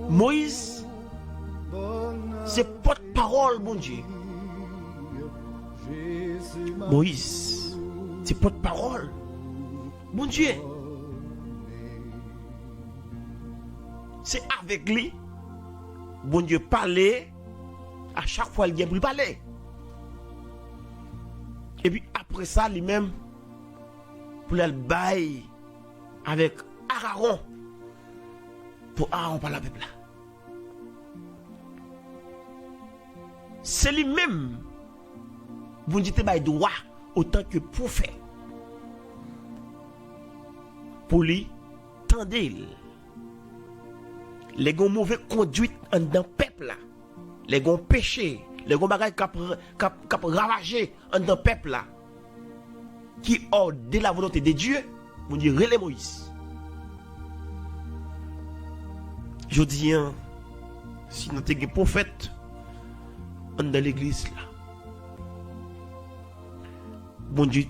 Moïse, c'est porte-parole, mon Dieu. Moïse, c'est porte-parole, mon Dieu. C'est avec lui, bon Dieu parlait, à chaque fois il vient pour parler. Et puis après ça, lui-même, pour le bail avec Aaron, pour Aaron par la peuple là. C'est lui-même, bon Dieu te bail droit, autant que prophète. Pour lui, tendez les gens mauvais conduite dans le peuple là, les gens péché, les gens bagaille cap ravager dans le peuple là, qui hors de la volonté de Dieu, mon Dieu relève Moïse. Je dis, si nous sommes des prophètes dans l'église là, bon Dieu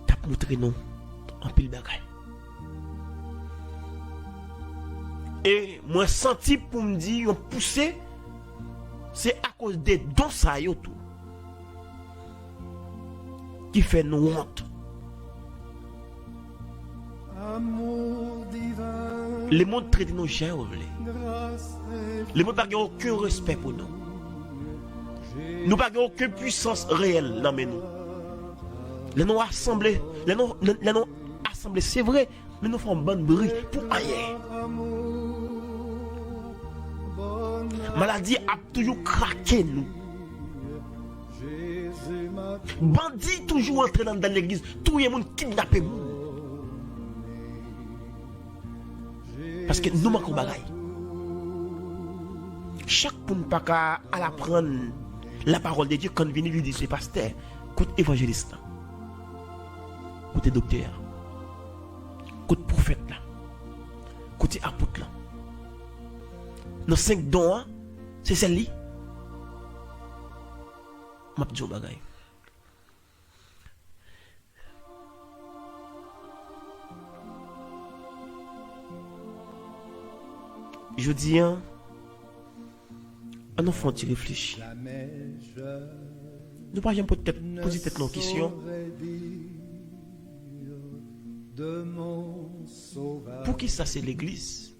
t'a montré nous en pile bagaille. Et moi senti pour me dire on poussé, c'est à cause des dons ça yo tout qui fait nous honte. Les mondes traitent nos chiens. Les mondes n'ont aucun respect pour nous. Nous n'avons aucune puissance réelle dans nous. Les noms assemblés, c'est vrai, mais nous faisons bonne bruit pour rien. Maladie a toujours craqué nous. Bandit toujours entré dans l'église, tout le monde kidnappé nous. Parce que nous manquons bagaille. Chaque monde pas qu'à apprendre la parole de Dieu quand vient lui dire c'est pasteur, côté évangéliste, côté docteur, côté prophète là, côté apôtre là. Nos 5 dons, c'est celle-là. M'a dit bagaille. Je dis, un enfant qui réfléchit. Nous pas jamais peut-être poser cette question. Pour qui ça c'est l'église?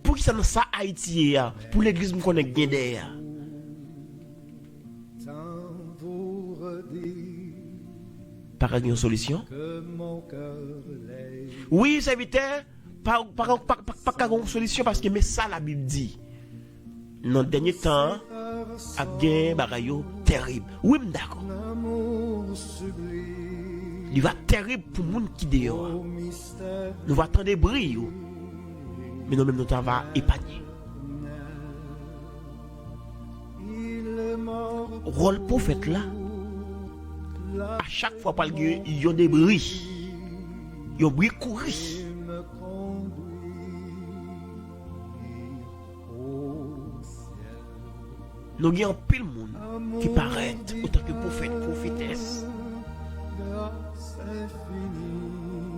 Pour qui ça dans ça Haïti? Pour l'église nous connaît bien derrière. Par une solution? Oui, serviteur. Pas une solution parce que mais ça la Bible dit. Dans le dernier temps, a bien bagayo terrible. Oui, d'accord. Il va terrible pour les gens qui dehors. Nous va attendre des bruits. Mais nous-mêmes nous va épargner. Rôle prophète là. À chaque fois il y a des bruits. Il y a des bruits courir. Nous avons pile de monde qui paraît autant que prophète, prophétesse.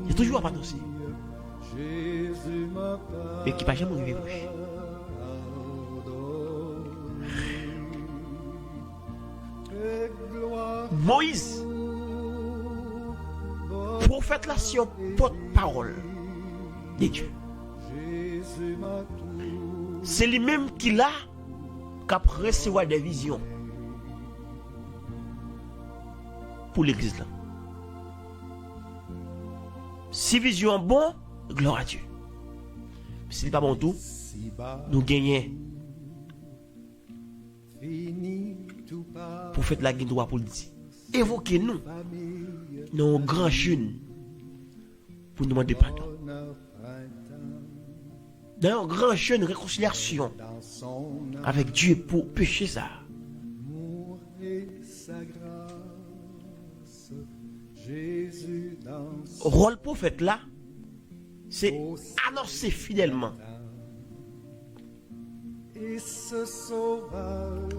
Il y a toujours pas aussi. Mais qui ne va jamais arriver. Moïse, prophète là, c'est un porte-parole de Dieu. C'est lui-même qui l'a qu'à recevoir des visions pour l'église là. Si vision bon, gloire à Dieu. Si c'est pas bon tout, nous gagnons. Pour faire la guine droit pour le dire. Évoquez-nous nos grands jeunes pour nous demander pardon. Dans un grand jeune réconciliation avec Dieu pour pécher ça. Rôle prophète là, c'est annoncer fidèlement.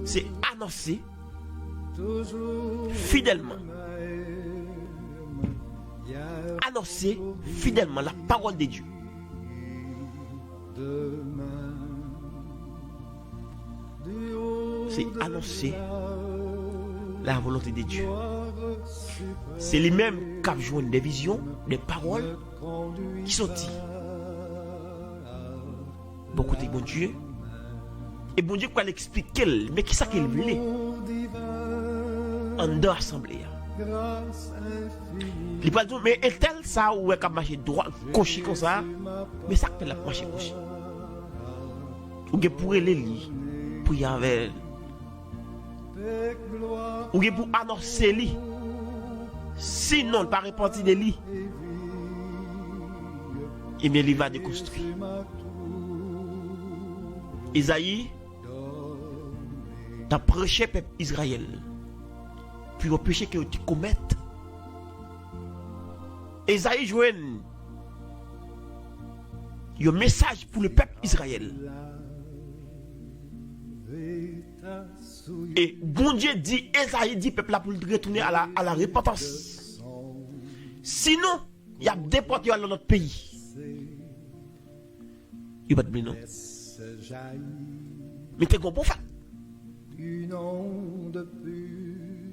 C'est annoncer fidèlement. Annoncer fidèlement la parole de Dieu. C'est annoncer la volonté de Dieu. C'est lui-même qui a joué des visions, des paroles qui sont dites. Bon côté bon Dieu. Et bon Dieu quoi l'expliquer, mais qui ça qu'il voulait en deux assemblées. Il pas dit mais est tel ça ou est marcher droit coché comme ça, mais ça fait la marcher coché. Ou que pour les lits pour y avec ou que pour annoncer lui. Sinon pas repentir de lui. Et bien il va déconstruire. Isaïe t'a prêché peuple Israël. Puis au péché que tu commettes. Isaïe joue un message pour le peuple Israël. Et bon Dieu dit, Isaïe dit peuple là pour retourner à la repentance. Sinon, il y a déporté dans notre pays. Il va te dire non. Mais t'es un prophète.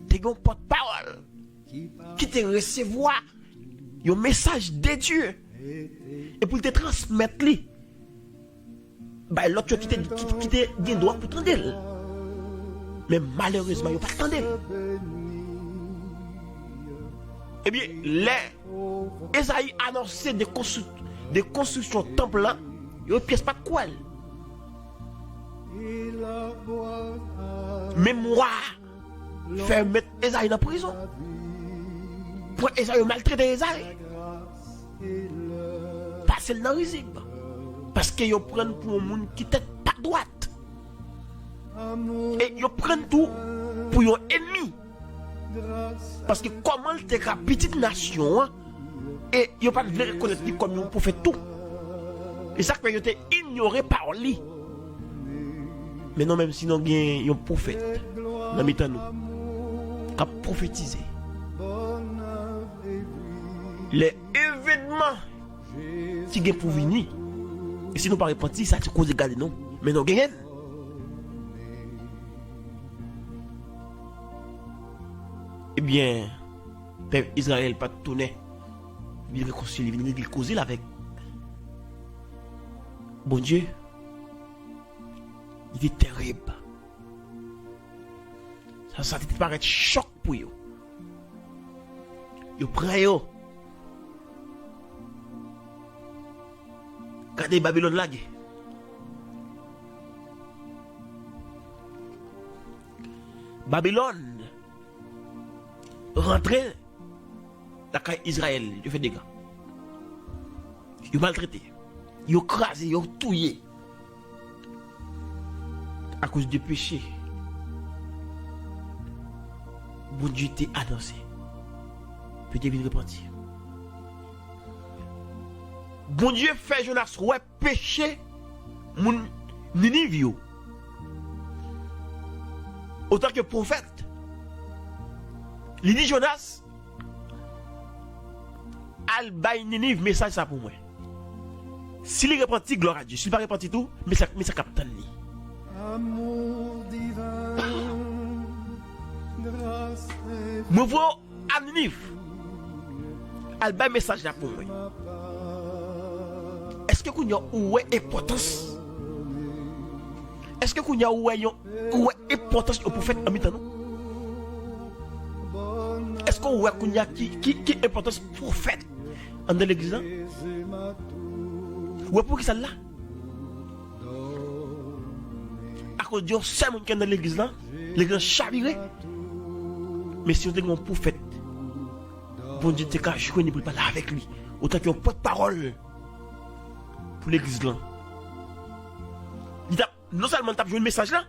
T'es un porte-parole qui te recevoir un message de Dieu et pour te transmettre lui. Bah l'autre qui te dit droit pour t'entendre. Mais malheureusement, il n'y a pas t'entendre. Eh bien, les Esaïe annoncé des constructions de temple là, il n'y a pièce pas de quoi. Mémoire fait mettre Esaïe dans la prison. Pour Esaïe maltraiter Esaïe. Passer dans le risible. Parce qu'ils prennent pour un monde qui n'est pas droite. Et ils prennent tout pour un ennemi. Parce que comment t'es une petite nation et ils ne pas de reconnaître comme nous pour faire tout. Et ça que ils été ignoré par lui. Mais non, même si nous avons un prophète dans nous qui a prophétisé les événements qui sont pour venir. Et si nous ne pas repentir, ça c'est cause de garder non. Mais nous gagnons. Eh bien, peuple Israël pas tourné. Il réconcilie, il causer avec bon Dieu. Il est terrible. Ça te paraît choc pour eux. Ils prennent eux. Regardez Babylone là. Babylone rentrer la caille Israël, il fait des dégâts. Il maltraité. Il crasé, il touillé. À cause du péché. Bon Dieu t'est annoncé. Peut-être venir repentir. Bon Dieu fait Jonas ouais péché mon Ninive. Autant que prophète. Il dit Jonas al bay Ninive message ça pour moi. S'il est repenti gloire à Dieu, s'il pas repenti tout, mais ça capte ni. Amour divin, grâce et me vois à Ninive. Al bay message là pour moi. Est-ce que vous avez une importance? Est-ce que vous avez une importance au prophète en mitan? Est-ce que vous avez qui importance prophète en l'église? Ou pour qui ça là? À cause de Dieu, c'est mon qui est dans l'église là, les gens chavirés. Mais si on est un prophète, bon Dieu te cache, je ne peux pas parler avec lui. Autant qu'il y a un porte-parole pour l'église là. Il a non seulement joué le message là,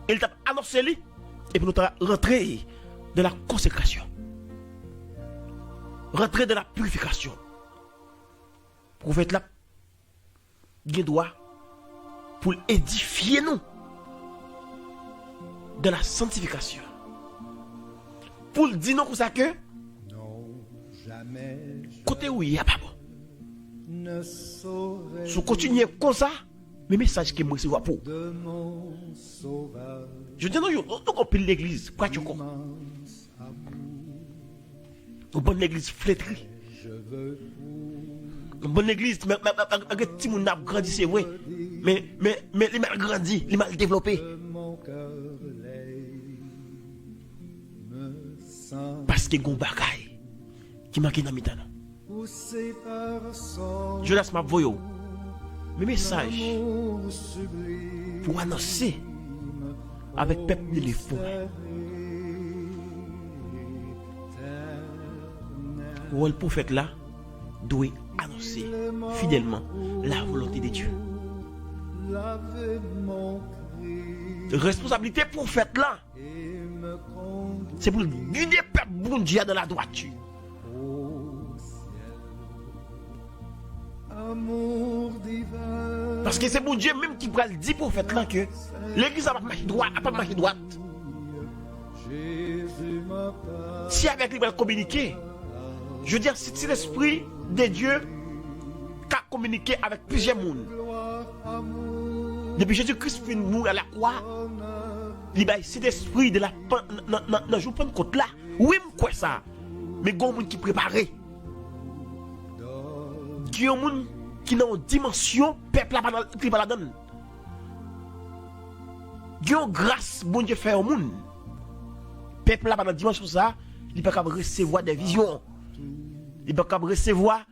il t'a annoncé lui, et puis nous t'a rentré dans la consécration. Rentrer dans la purification. Prophète là, il doit pour édifier nous dans la sanctification. Pour dire nous comme ça que côté où il n'y a pas bon. Si vous continuez comme ça, Mais message que moi c'est pour. Je dis non, on pile l'église, quoi tu comprends? Une bonne église flétrie. Une bonne église, mais petit moun a grandi, c'est vrai. Mais il mal grandi, il mal développé. Parce que gon bagay qui manque dans mitana. Jonas m'a voyé mes messages pour annoncer avec peuple de l'effort. Le prophète là doit annoncer fidèlement la volonté de Dieu. Responsabilité prophète là, c'est pour guider le peuple bon Dieu dans la droiture. Parce que c'est bon Dieu même qui va le dire prophète là que l'église a pas marché droit, a pas marché droite. Si avec lui va communiquer, je veux dire, c'est l'esprit de Dieu qui a communiqué avec plusieurs mondes. Depuis Jésus-Christ finit mourir à la croix, c'est l'esprit de la dans jour Pentecôte là. Oui, quoi ça? Mais il y a des gens qui préparé. Il y a des gens qui dans une dimension peuple qui va la donner. Il y a une grâce bon Dieu fait au monde. Peuple là dans une dimension ça, il peut recevoir des visions. Il peut recevoir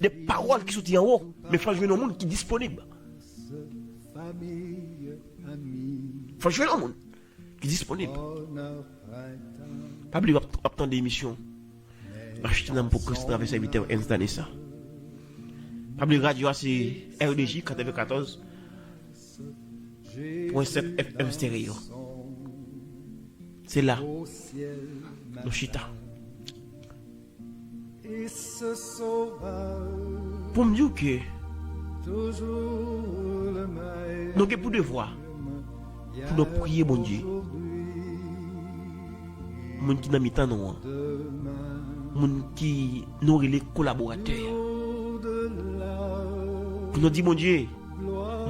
des paroles qui sont en haut, mais il faut jouer dans le monde qui est disponible. Il faut jouer dans le monde qui est disponible. Pas oublier d'attendre des émissions. Acheter un pour Christ avec serviteur installer ça. Pas oublier radio c'est RDJ 94.7 FM stéréo. C'est là. Nos chita. Pour me dire que nous avons pour devoir pour nous prier bon Dieu. Moun qui n'a mis tant nous, moun qui nous les collaborateurs. Pour nous dire bon Dieu,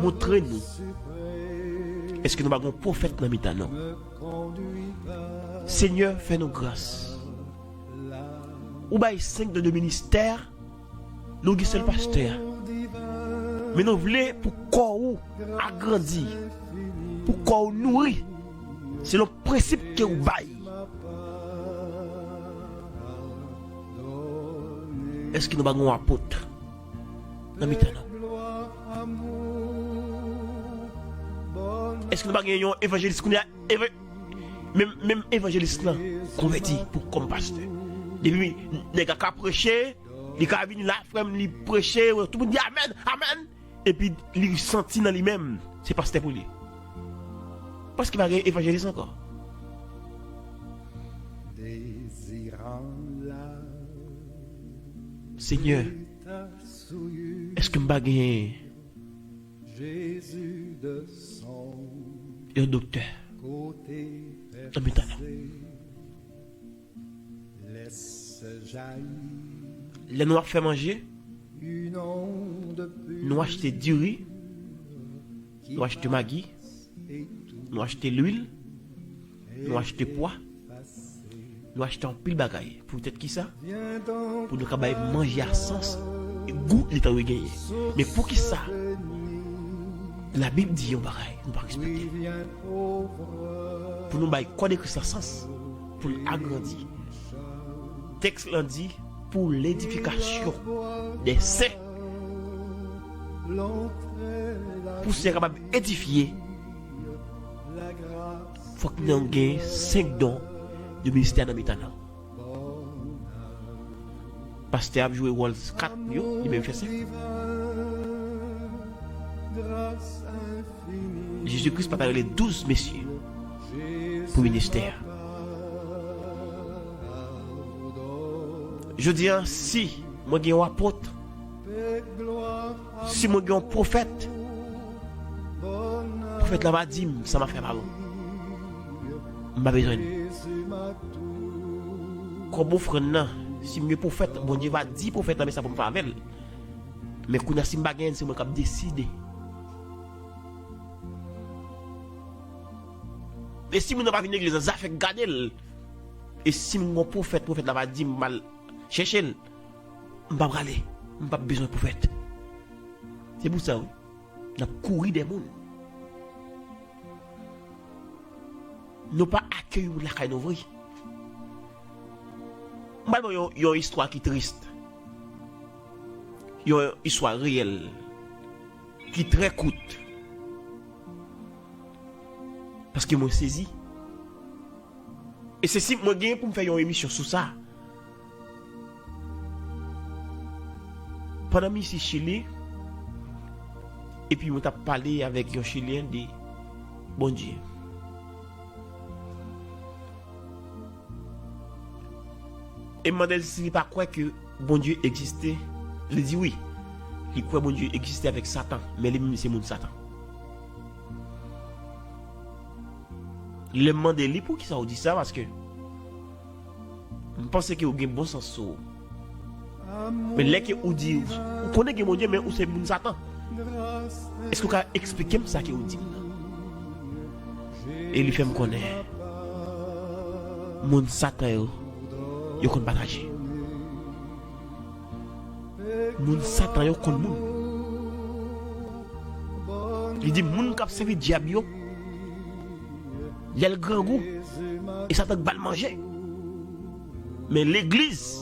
montrez-nous. Est-ce que nous avons un prophète dans mi-temps non? Seigneur, fais-nous grâce. Ou bien 5 de ministères, nous avons seul pasteur. Mais nous voulons pour corps agrandir, pour corps nourrir. C'est le principe que vous baillez. Est-ce que nous avons un apôtre dans mi-temps? Est-ce que nous avons un évangéliste même évangéliste converti pour comme pasteur? Depuis les gars qui prêché, les gars viennent là, frère, ils prêcher, tout le monde dit amen, amen. Et puis il sentit dans lui-même, c'est pasteur pour lui. Parce qu'il va y évangéliste encore. Seigneur, est-ce que je vais un docteur dans mes talents? Les noirs fait manger, nous acheter du riz, nous acheter maggi, nous acheter l'huile, nous acheter poids, nous acheter un pile bagaille. Pour peut-être qui ça? Pour nous manger à sens et goût l'état où gagner. Mais pour qui ça? La Bible dit un bagaille, nous pas respecter. Pour nous quoi de ça sens? Pour agrandir. Texte l'en dit pour l'édification des saints. Pour se capable d'édifier, il faut que nous ayons 5 dons de ministère dans maintenant. Pasteur a joué rôle 4, il m'a fait 5. Jésus-Christ a parlé les 12 messieurs pour le ministère. Je dis, si moi j'ai un apôtre, si moi j'ai un prophète, le prophète là va dire, ça m'a fait mal. Je n'ai pas besoin. Comme mon frère, si je suis prophète, bon Dieu va dire prophète, mais ça pour me faire avec. Mais quand je suis si je c'est moi qui décide. Et si moun n'a pas venir l'église, ça fait garder. Et si mon prophète là va dire mal chercher, on va aller, on pas besoin de prophète. C'est pour ça, oui. On a couru des mondes. Nous pas accueillir la caille d'ouvrir. Il y a une histoire qui est triste. Il y a une histoire réelle qui est très courte. Parce que moi saisi. Et c'est si moi gagne pour me faire une émission sur ça. Pendant que je suis Chili, et puis je t'ai parlé avec un Chilien de bon Dieu. Et je me demande s'il pas quoi que bon Dieu existait. Je dis oui. Il croit que bon Dieu existait avec Satan, mais lui c'est mon Satan. Le demande lui pour qui ça vous dit ça parce que je pense que vous avez un bon sens. Mais là que vous dit, vous connaissez que mon Dieu, mais vous c'est mon Satan. Est-ce que vous pouvez expliquer ça que vous dit? Et lui fait me connaître. Mon Satan, il peut partager. Mon Satan, il peut moun. Il dit, moun kap servi diable, il y a le grand goût. Et Satan va le manger. Mais l'église,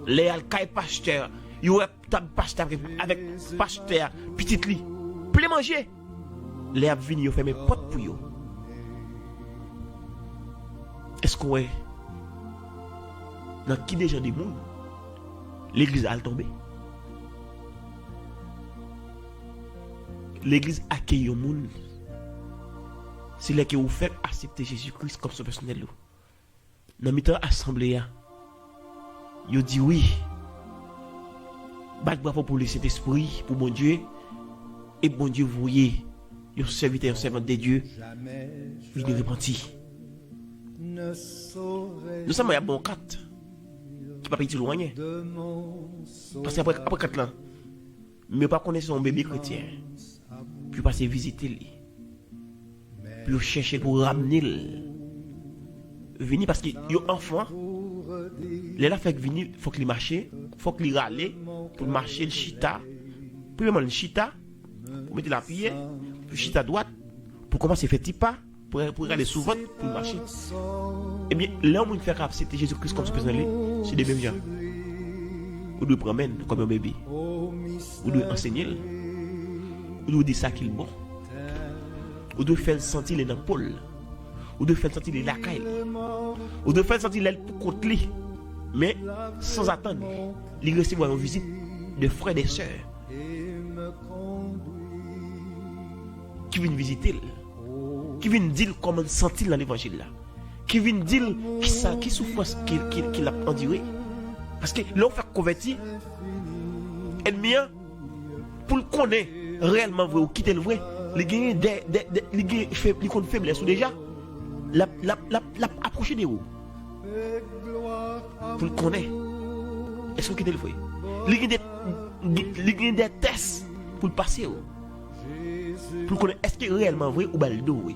les alcaïs pasteurs, il y a un pasteur avec pasteur, petit lit, plein manger. Les avines, ils ferment les portes pour eux. Est-ce qu'on est dans qui déjà des mondes? L'église a tombé. L'église accueille le monde. C'est là que vous faites accepter Jésus-Christ comme son personnel. Dans le temps assemblée, vous dit oui. Bat bravo pour le Saint-Esprit, pour mon Dieu. Et bon Dieu, vous voyez, vous serviteur, servant de Dieu, il est repenti. Nous sommes à bon 4 qui ne pas petit loin. Parce qu'après 4 ans, mais pas connaître son bébé chrétien. Puis passer visiter lui. Puis chercher pour ramener venir parce que yo enfant les là fait venir faut qu'il marche, faut qu'il râle pour marcher le chita. Premièrement le chita pour mettre la pied, puis chita droite pour commencer faire petit pas pour aller souvent pour marcher. Et bien là on fait accepter Jésus-Christ comme son personnel, c'est des mêmes gens. Vous devez prendre comme un bébé. Vous devez enseigner. Vous devez dire ça qu'il est bon. Vous devez faire sentir les épaules. Vous devez faire sentir les lacailles. Vous devez faire sentir l'aile pour contre lui. Mais sans attendre, il recevoir une visite de frères et de sœurs qui viennent visiter, qui viennent dire comment sentir dans l'évangile là, qui viennent dire qui souffrance qu'il a enduré. Parce que l'on fait convertir, ennemi pour le connaître réellement vrai ou quitter le vrai, les gagner des faiblesses ou déjà la approcher de vous pour le connaître. Est-ce que vous quittez le vrai? Les gagner des tests pour le passer pour connaître est-ce que c'est réellement vrai ou baldo oui.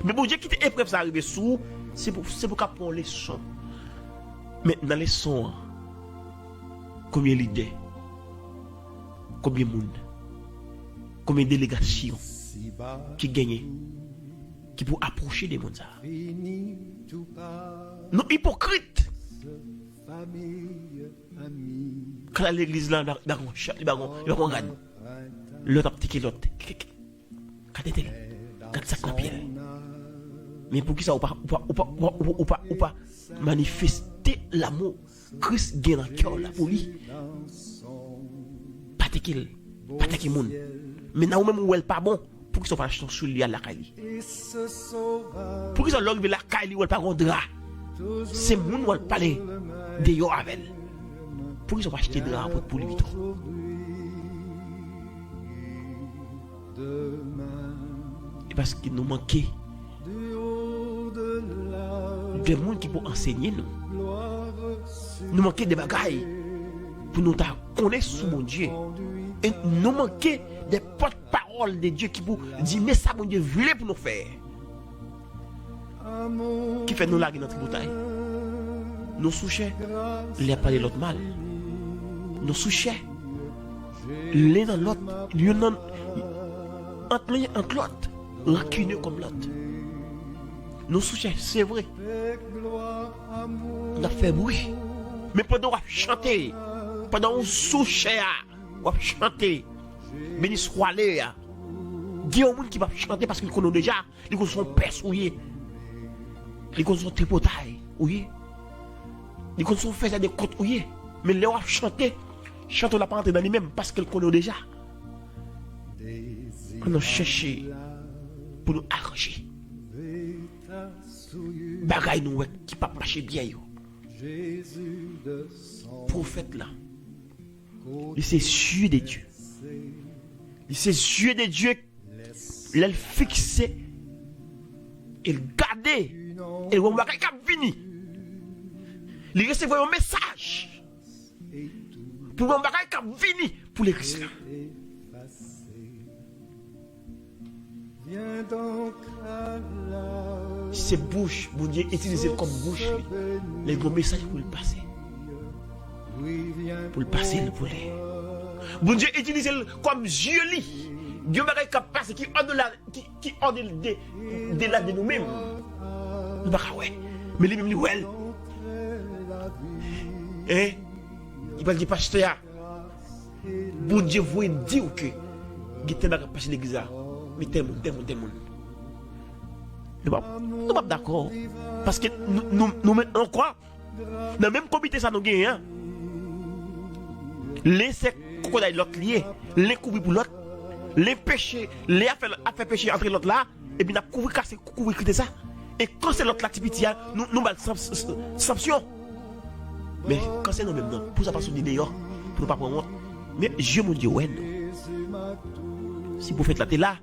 Mais bon Dieu quitte épreuve ça arrive sous c'est pour qu'à prendre les sons. Mais dans les sons combien d'idées, combien de monde, combien de délégations qui gagnent, qui pour approcher des mondes. Non hypocrite. Quand l'église là dans il va regarder l'autre petit l'autre. Quand ça copie. Mais pour qui ça ou pas manifester l'amour Christ gagne dans cœur là pour lui. Pas tequil, pas tequil monde. Mais là où même où elle pas bon pour qu'ils soient pas sur lui à la caille. Pour qu'ils soient l'homme de la caille où elle pas grand drap. C'est monde où elle parler de yo avec. Pour qu'ils soient pas acheter drap pour lui trop. Et parce qu'il nous manquait des gens qui peuvent enseigner nous. Nous manquons des bagailles pour nous connaître sous mon Dieu. Et nous manquons des porte-paroles de Dieu qui peuvent dire mais ça mon Dieu voulait pour nous faire. qui fait nous larguer notre bouteille. Nous souchons, il n'y a pas de l'autre mal. Nous souchons, l'un dans l'autre, entre l'autre, rancuneux comme l'autre. Nous souchons, c'est vrai. On a fait bruit. Mais pendant qu'on chanter, pendant qu'on souche, on chanter, béni soit les, il y a un monde qui va chanter parce qu'il connaît déjà, ils connaissent son père souillé, ils connaissent son tripotail, oui, ils connaissent son fait des côtes, oui, mais les on chanter, chante on n'a pas entré dans lui-même parce qu'il connaît déjà. On a cherché pour nous arranger. Bagay nous qui pas marcher bien yo. Prophète là, il c'est yeux de Dieu. Il c'est yeux de Dieu. Il fixé, il gardé, et on va venir. Il recevait un message pour on va venir pour l'église là. C'est bouche, bon Dieu utilisé comme bouche, les gros messages pour le passer. Pour le passer, le voler. Bon Dieu utilisé comme yeux li. Dieu m'a capable qui en delà de nous-mêmes. Nous pas ouais. Mais lui même lui ouais. Eh, il va dire pasteur. Bon Dieu vous dire que il t'a pas passer l'église là. Mais t'es mon. Nous pas d'accord parce que nous on croit dans même comité ça nous gagne hein. Les c'est qu'on a l'autre lié, les couvrir pour l'autre. Les péchés, les a fait pécher entre l'autre là, et puis n'a couvrir ça. Et quand c'est l'autre l'activité, nous mal sanction. Mais quand c'est nous même non, pour ça pas sortir dehors, pour ne pas prendre honte. Mais Dieu mon Dieu ouais non. Si vous faites la télé là,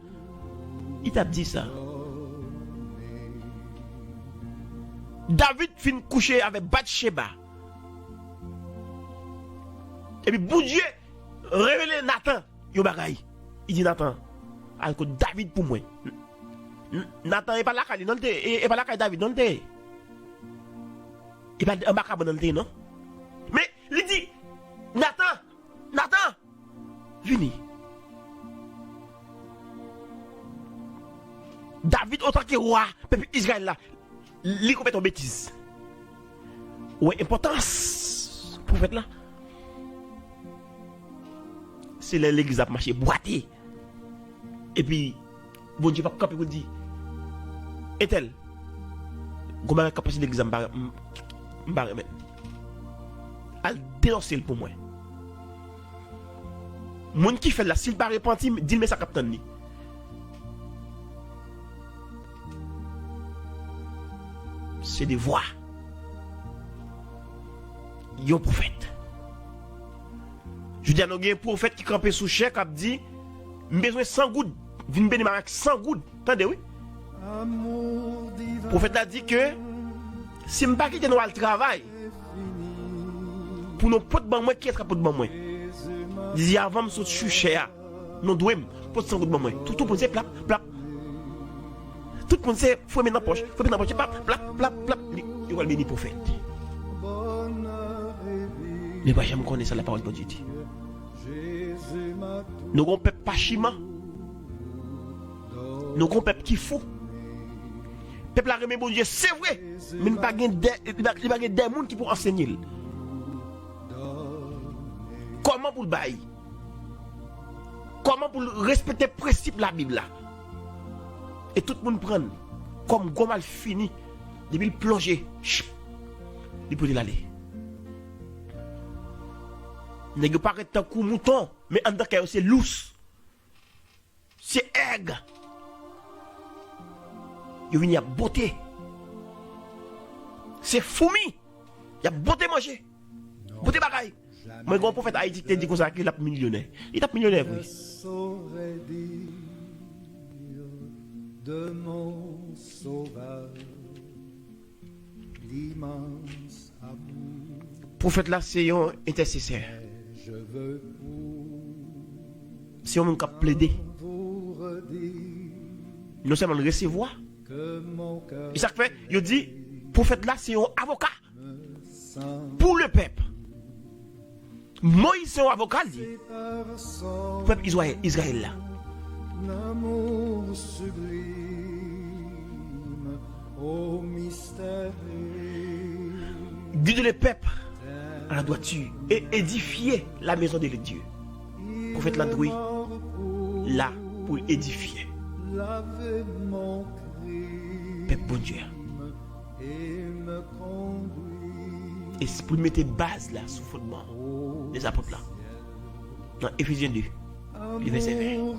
il t'a dit ça. David fin coucher avec Bathsheba. Et puis bon Dieu révélé Nathan, yo bagay. Il dit Nathan, alors que David pour moi. Nathan n'est pas là, il n'est pas là, David, non? Il n'est pas là, non? Mais il dit, Nathan, venez. David, autant que roi, peuple Israël là, il commet une bêtise. Ouais, importance, prophète là. C'est l'église a marché boité. Et puis, bon Dieu va camper pour dire, est-elle, comment est capacité l'église à remettre? Elle dénonce pour moi. Mon qui fait là, s'il pas repenti, dis-moi ça capitaine ni. C'est des voix. Yo prophète. Je dis à nos prophète qui campait sous chèque a dit besoin 100 gouttes, vinn béni avec 100 gouttes. Attendez oui. Le prophète a dit que si je ne pas quitter nous le travail pour nos potes ban moi qui est pote ban moi. Il dit avant me sous chèque nous devons pote 100 gouttes ban moi. Tout pour c'est plap plap. Tout le monde sait faut mettre dans poche, faut mettre dans poche plap plap plap plap. Il va béni prophète. Mais pas jamais connaître ça la parole de Dieu dit. Nous avons un peuple pas chima. Nous avons un peuple qui fou. Le peuple a remis bon Dieu, c'est vrai. Mais il n'y a pas des gens qui pour enseigner. Comment pour le bail? Comment pour respecter le principe de la Bible là? Et tout le monde prend comme gomal fini. Depuis le plonger. Il peut aller. Ne pas être un coup mouton, mais en tant que c'est lousse. C'est aigre. Il y a beauté. C'est fourmi. Il y a beauté manger. Beauté bagaille. Moi, grand prophète Haïti te dit comme ça qu'il est millionnaire. Il est millionnaire, oui. De mon sauveur, l'immense amour. Prophète là, c'est un intercesseur. C'est un homme qui a plaidé. Non seulement le recevoir, Et ça fait, il dit, prophète là, c'est un avocat pour le peuple. Moïse, c'est un avocat, dit, peuple Israël là. L'amour sublime au mystère. Dit le peuple à la droiture et édifier la maison de Dieu. Prophète Landry, là pour édifier. Peuple bon Dieu. Et c'est pour mettre base là sous fondement des apôtres là. Dans Éphésiens 2, le verset 20.